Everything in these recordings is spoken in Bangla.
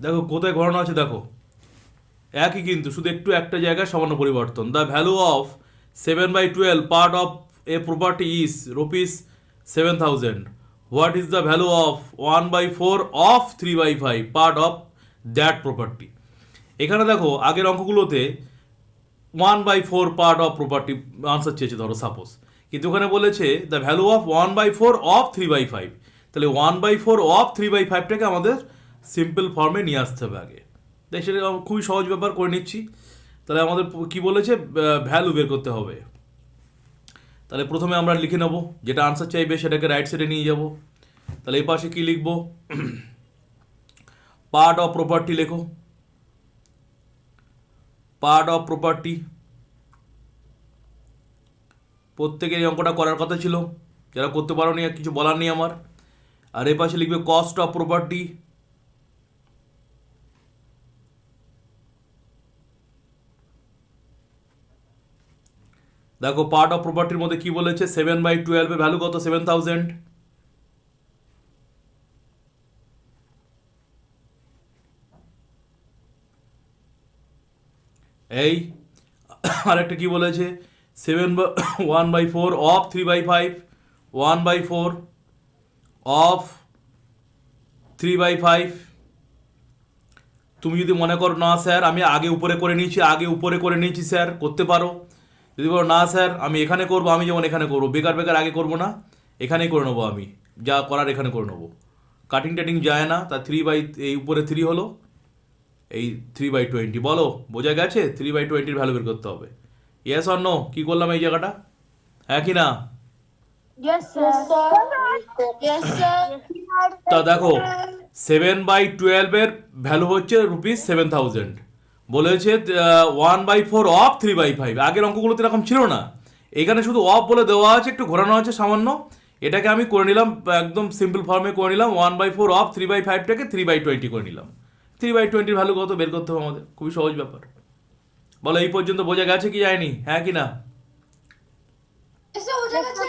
দেখো কোথায় ঘোরানো আছে, দেখো একই কিন্তু, শুধু একটু একটা জায়গায় সামান্য পরিবর্তন। The value of 7/12 part of A property is rupees 7,000। What is the value of 1/4 of 3/5 part of that property? এখানে দেখো আগের অঙ্কগুলোতে 1/4 পার্ট অফ প্রপার্টি আনসার চেয়েছে ধরো সাপোজ, কিন্তু ওখানে বলেছে দ্য ভ্যালু অফ 1/4 অফ 3/5। তাহলে 1/4 অফ 3/5টাকে আমাদের সিম্পল ফর্মে নিয়ে আসতে হবে আগে। তাই সেটা খুবই সহজ ব্যাপার, করে নিচ্ছি। তাহলে আমাদের কি বলেছে, ভ্যালু বের করতে হবে। তাহলে প্রথমে আমরা লিখে নেব, যেটা আনসার চাইবে সেটাকে রাইট সাইডে নিয়ে যাব। তাহলে এই পাশে কি লিখব, পার্ট অফ প্রপার্টি লেখো, পার্ট অফ প্রপার্টি। প্রত্যেকের এই অঙ্কটা করার কথা ছিল, যারা করতে পারো নি কিছু বলার নেই আমার। আর এই পাশে লিখবে কস্ট অফ প্রপার্টি। দেখো পার্ট অফ প্রপার্টির মধ্যে কি বলেছে, 7/12 ভ্যালু কত, 7,000। এই আরেকটা কি বলেছে, 1/4 অফ 3/5, 1/4 অফ 3/5। তুমি যদি মনে করো না স্যার আমি আগে উপরে করে নিয়েছি, আগে উপরে করে নিয়েছি স্যার, করতে পারো। যদি বলো না স্যার আমি এখানে করব, আমি যেমন এখানে করবো, বেকার বেকার আগে করবো না, এখানেই করে নেবো, আমি যা করার এখানে করে নেবো। কাটিং টাটিং যায় না, তা এই উপরে 3 হলো, এই 3/20। বলো বোঝা গেছে? 3/20 ভ্যালু বের করতে হবে। Yes or no? কি করলাম এই জায়গাটা, হ্যাঁ কি না? Yes, sir. Yes, sir. তা দেখো 7/12 এর ভ্যালু হচ্ছে রুপিস 7,000। বলেছে 1/4 অফ 3/5। আগের অঙ্কগুলোতে এরকম ছিল না, এখানে শুধু অফ বলে দেওয়া আছে, একটু ঘোরানো আছে সামান্য। এটাকে আমি করে নিলাম একদম সিম্পল ফর্মে করে নিলাম, 1/4 অফ 3/5টাকে 3/20 করে নিলাম। 3/20 ভ্যালু কত বের করতে হবে আমাদের, খুবই সহজ ব্যাপার। বলো এই পর্যন্ত বোঝা গেছে কি যায়নি, হ্যাঁ কি না? Yes, sir. বোঝা গেছে।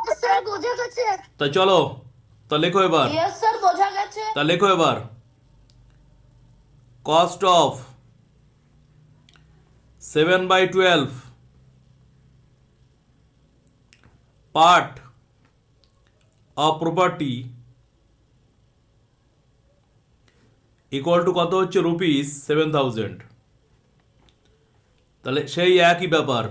Yes, sir. বোঝা গেছে। তা চলো, তা লেখো এবার, Yes, sir. বোঝা গেছে। তা লেখো এবার cost of 7/12 part of property equal to কত হচ্ছে, রুপিস 7,000। তাহলে সেই একই ব্যাপার,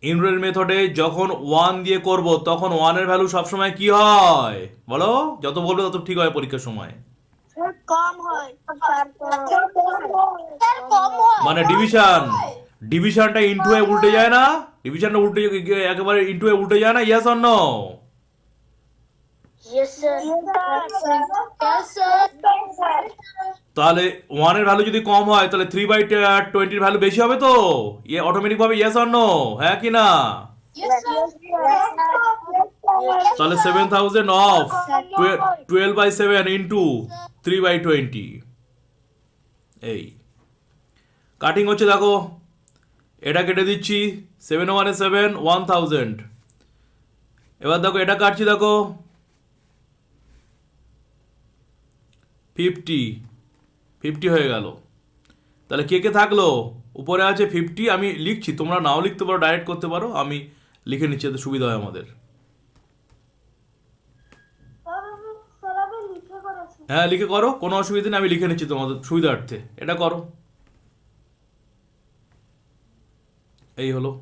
ইনরোল মেথডে যখন 1 দিয়ে করব তখন 1-এর ভ্যালু সবসময় কি হয় বলো, যত বলবে তত ঠিক হয় পরীক্ষার সময়। কম হয়। স্যার কম হয়। মানে ডিভিশনটা ইনটু এ উল্টে যায় না, ডিভিশনটা উল্টে একেবারে ইনটু এ উল্টে যায় না, yes or no? Yes, sir. Yes, sir. তাহলে 1-এর ভ্যালু যদি কম হয় তাহলে 3/20 ভ্যালু বেশি হবে তো, ইয়ে অটোমেটিক ভাবে ইয়েস অর নো, হ্যাঁ কি না? Yes, sir. তাহলে 7,000 অফ 12/7 ইন্টু 3/20। এই কাটিং হচ্ছে দেখো, এটা কেটে দিচ্ছি, 7 1,000। এবার দেখো এটা কাটছি, দেখো 50 হয়ে গেল। তাহলে কে কে থাকলো, উপরে আছে 50, আমি লিখছি, তোমরা নাও লিখতে পারো, ডাইরেক্ট করতে পারো, আমি লিখে নিচ্ছি, এতে সুবিধা হয় আমাদের। হ্যাঁ লিখে করো, কোনো অসুবিধা নেই, আমি লিখে নিচ্ছি তোমাদের সুবিধার্থে, এটা করো। এই হলো,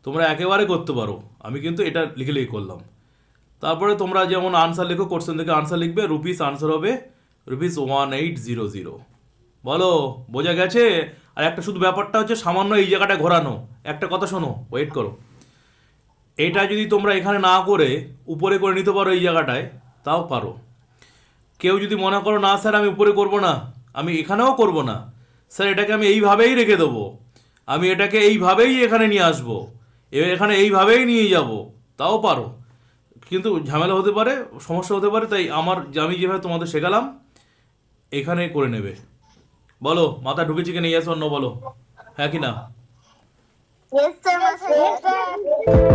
তোমরা একেবারে করতে পারো, আমি কিন্তু এটা লিখে লিখে করলাম। তারপরে তোমরা যেমন আনসার লেখো, কোশ্চেন থেকে আনসার লিখবে, রুপিস আনসার হবে রুপিস 1800। বলো বোঝা গেছে? আর একটা শুধু ব্যাপারটা হচ্ছে সামান্য এই জায়গাটা ঘোরানো। একটা কথা শোনো, ওয়েট করো, এটা যদি তোমরা এখানে না করে উপরে করে নিতে পারো এই জায়গাটায়, তাও পারো। কেউ যদি মনে করো না স্যার আমি উপরে করব না, আমি এখানেও করব না, স্যার এটাকে আমি এইভাবেই রেখে দেবো, আমি এটাকে এইভাবেই এখানে নিয়ে আসবো, এখানে এইভাবেই নিয়ে যাব, তাও পারো। কিন্তু ঝামেলা হতে পারে, সমস্যা হতে পারে, তাই আমি যেভাবে তোমাদের শেখালাম এখানে করে নেবে। বলো মাথা ঢুকেছে কিনা, ইয়েস অর নো বলো, হ্যাঁ কি না? Yes, sir. Yes, sir.